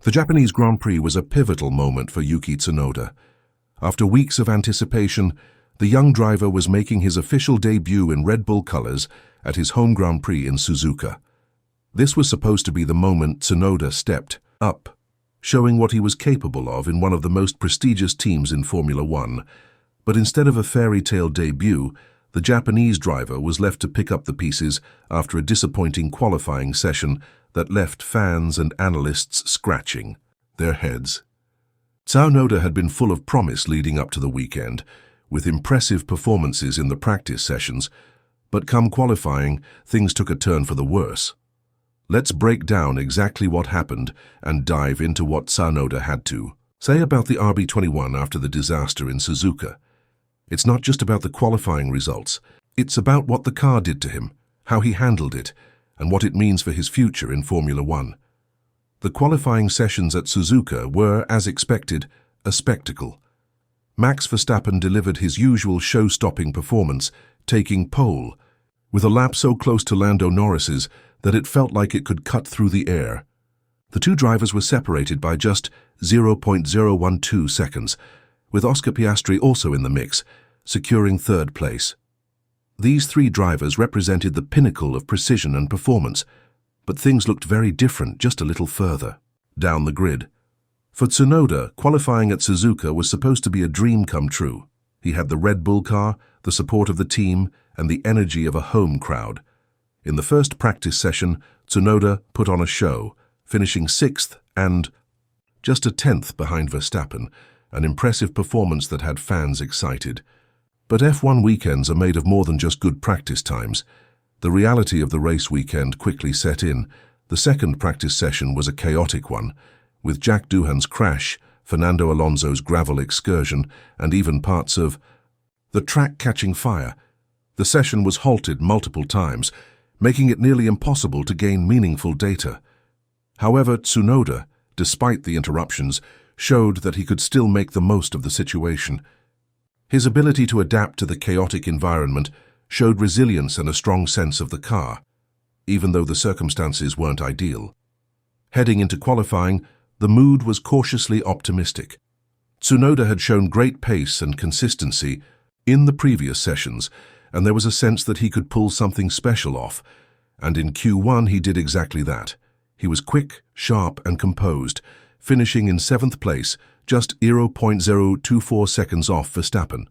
The Japanese Grand Prix was a pivotal moment for Yuki Tsunoda. After weeks of anticipation, the young driver was making his official debut in Red Bull colors at his home Grand Prix in Suzuka. This was supposed to be the moment Tsunoda stepped up, showing what he was capable of in one of the most prestigious teams in Formula One. But instead of a fairy tale debut, the Japanese driver was left to pick up the pieces after a disappointing qualifying session that left fans and analysts scratching their heads. Tsunoda had been full of promise leading up to the weekend, with impressive performances in the practice sessions, but come qualifying, things took a turn for the worse. Let's break down exactly what happened and dive into what Tsunoda had to say about the RB21 after the disaster in Suzuka. It's not just about the qualifying results, it's about what the car did to him, how he handled it, and what it means for his future in Formula One. The qualifying sessions at Suzuka were, as expected, a spectacle. Max Verstappen delivered his usual show-stopping performance, taking pole, with a lap so close to Lando Norris's that it felt like it could cut through the air. The two drivers were separated by just 0.012 seconds, with Oscar Piastri also in the mix, securing third place. These three drivers represented the pinnacle of precision and performance, but things looked very different just a little further down the grid. For Tsunoda, qualifying at Suzuka was supposed to be a dream come true. He had the Red Bull car, the support of the team, and the energy of a home crowd. In the first practice session, Tsunoda put on a show, finishing 6th and just a 10th behind Verstappen, an impressive performance that had fans excited. But F1 weekends are made of more than just good practice times. The reality of the race weekend quickly set in. The second practice session was a chaotic one, with Jack Doohan's crash, Fernando Alonso's gravel excursion, and even parts of the track catching fire. The session was halted multiple times, making it nearly impossible to gain meaningful data. However, Tsunoda, despite the interruptions, showed that he could still make the most of the situation. His ability to adapt to the chaotic environment showed resilience and a strong sense of the car, even though the circumstances weren't ideal. Heading into qualifying, the mood was cautiously optimistic. Tsunoda had shown great pace and consistency in the previous sessions, and there was a sense that he could pull something special off, and in Q1 he did exactly that. He was quick, sharp, and composed, finishing in 7th place, just 0.024 seconds off Verstappen.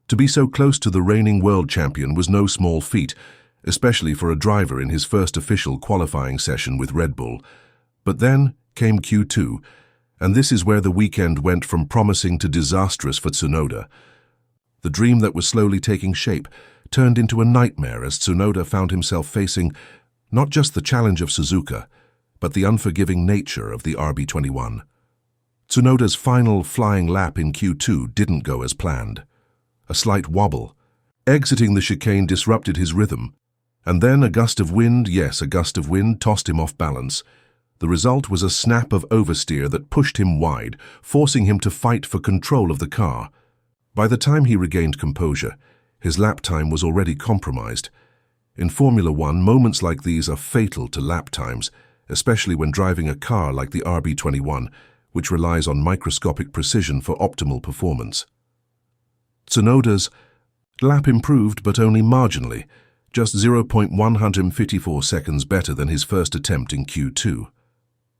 To be so close to the reigning world champion was no small feat, especially for a driver in his first official qualifying session with Red Bull. But then came Q2, and this is where the weekend went from promising to disastrous for Tsunoda. The dream that was slowly taking shape turned into a nightmare as Tsunoda found himself facing not just the challenge of Suzuka, but the unforgiving nature of the RB21. Tsunoda's final flying lap in Q2 didn't go as planned. A slight wobble. Exiting the chicane disrupted his rhythm, and then a gust of wind, tossed him off balance. The result was a snap of oversteer that pushed him wide, forcing him to fight for control of the car. By the time he regained composure, his lap time was already compromised. In Formula One, moments like these are fatal to lap times, especially when driving a car like the RB21, which relies on microscopic precision for optimal performance. Tsunoda's lap improved, but only marginally, just 0.154 seconds better than his first attempt in Q2.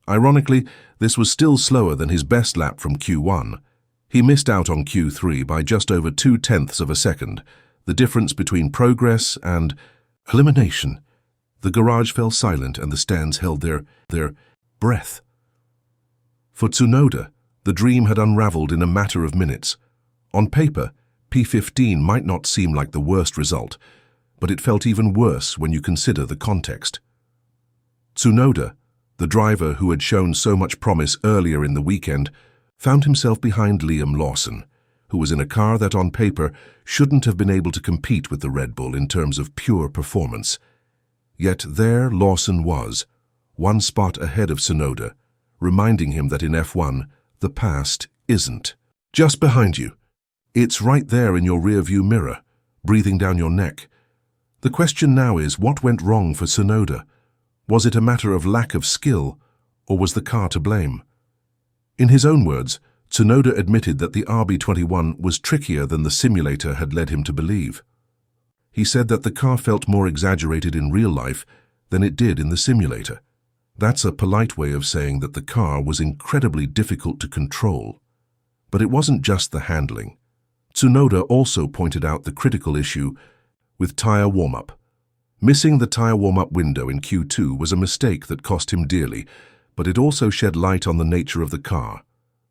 Ironically, this was still slower than his best lap from Q1. He missed out on Q3 by just over 0.2 of a second, the difference between progress and elimination. The garage fell silent and the stands held their breath. For Tsunoda, the dream had unraveled in a matter of minutes. On paper, P15 might not seem like the worst result, but it felt even worse when you consider the context. Tsunoda, the driver who had shown so much promise earlier in the weekend, found himself behind Liam Lawson, who was in a car that on paper shouldn't have been able to compete with the Red Bull in terms of pure performance. Yet there Lawson was, one spot ahead of Tsunoda, reminding him that in F1, the past isn't just behind you. It's right there in your rearview mirror, breathing down your neck. The question now is, what went wrong for Tsunoda? Was it a matter of lack of skill, Or was the car to blame? In his own words, Tsunoda admitted that the RB21 was trickier than the simulator had led him to believe. He said that the car felt more exaggerated in real life than it did in the simulator. That's a polite way of saying that the car was incredibly difficult to control. But it wasn't just the handling. Tsunoda also pointed out the critical issue with tyre warm-up. Missing the tyre warm-up window in Q2 was a mistake that cost him dearly, but it also shed light on the nature of the car.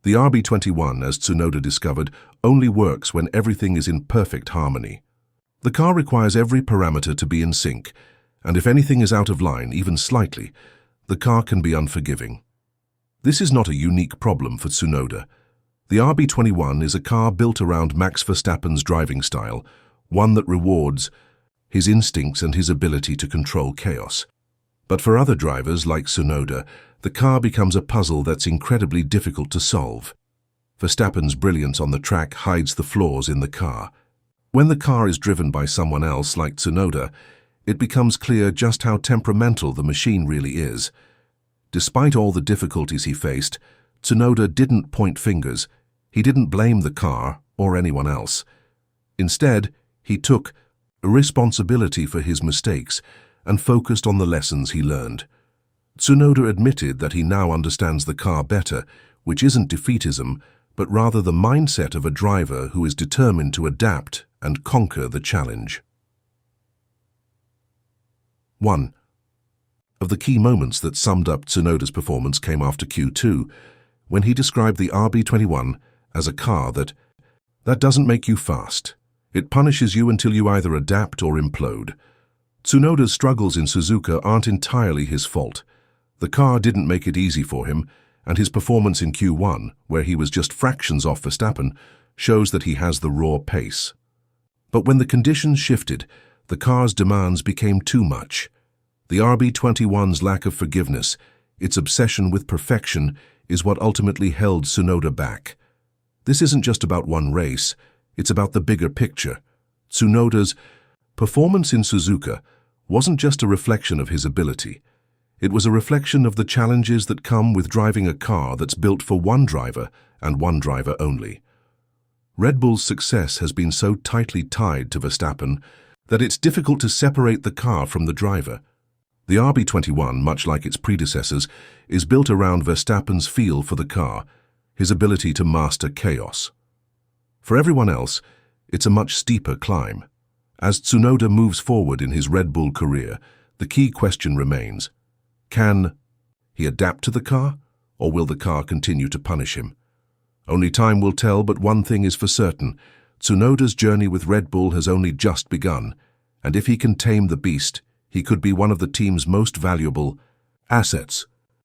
The RB21, as Tsunoda discovered, only works when everything is in perfect harmony. The car requires every parameter to be in sync, and if anything is out of line, even slightly, the car can be unforgiving. This is not a unique problem for Tsunoda. The RB21 is a car built around Max Verstappen's driving style, one that rewards his instincts and his ability to control chaos. But for other drivers like Tsunoda, the car becomes a puzzle that's incredibly difficult to solve. Verstappen's brilliance on the track hides the flaws in the car. When the car is driven by someone else like Tsunoda, it becomes clear just how temperamental the machine really is. Despite all the difficulties he faced, Tsunoda didn't point fingers. He didn't blame the car or anyone else. Instead, he took responsibility for his mistakes and focused on the lessons he learned. Tsunoda admitted that he now understands the car better, which isn't defeatism, but rather the mindset of a driver who is determined to adapt and conquer the challenge. 1. Of the key moments that summed up Tsunoda's performance came after Q2, when he described the RB21 as a car that doesn't make you fast. It punishes you until you either adapt or implode. Tsunoda's struggles in Suzuka aren't entirely his fault. The car didn't make it easy for him, and his performance in Q1, where he was just fractions off Verstappen, shows that he has the raw pace. But when the conditions shifted, the car's demands became too much. The RB21's lack of forgiveness, its obsession with perfection, is what ultimately held Tsunoda back. This isn't just about one race, it's about the bigger picture. Tsunoda's performance in Suzuka wasn't just a reflection of his ability. It was a reflection of the challenges that come with driving a car that's built for one driver and one driver only. Red Bull's success has been so tightly tied to Verstappen that it's difficult to separate the car from the driver. The RB21, much like its predecessors, is built around Verstappen's feel for the car, his ability to master chaos. For everyone else, it's a much steeper climb. As Tsunoda moves forward in his Red Bull career, the key question remains: can he adapt to the car, or will the car continue to punish him? Only time will tell, but one thing is for certain: Tsunoda's journey with Red Bull has only just begun, and if he can tame the beast, he could be one of the team's most valuable assets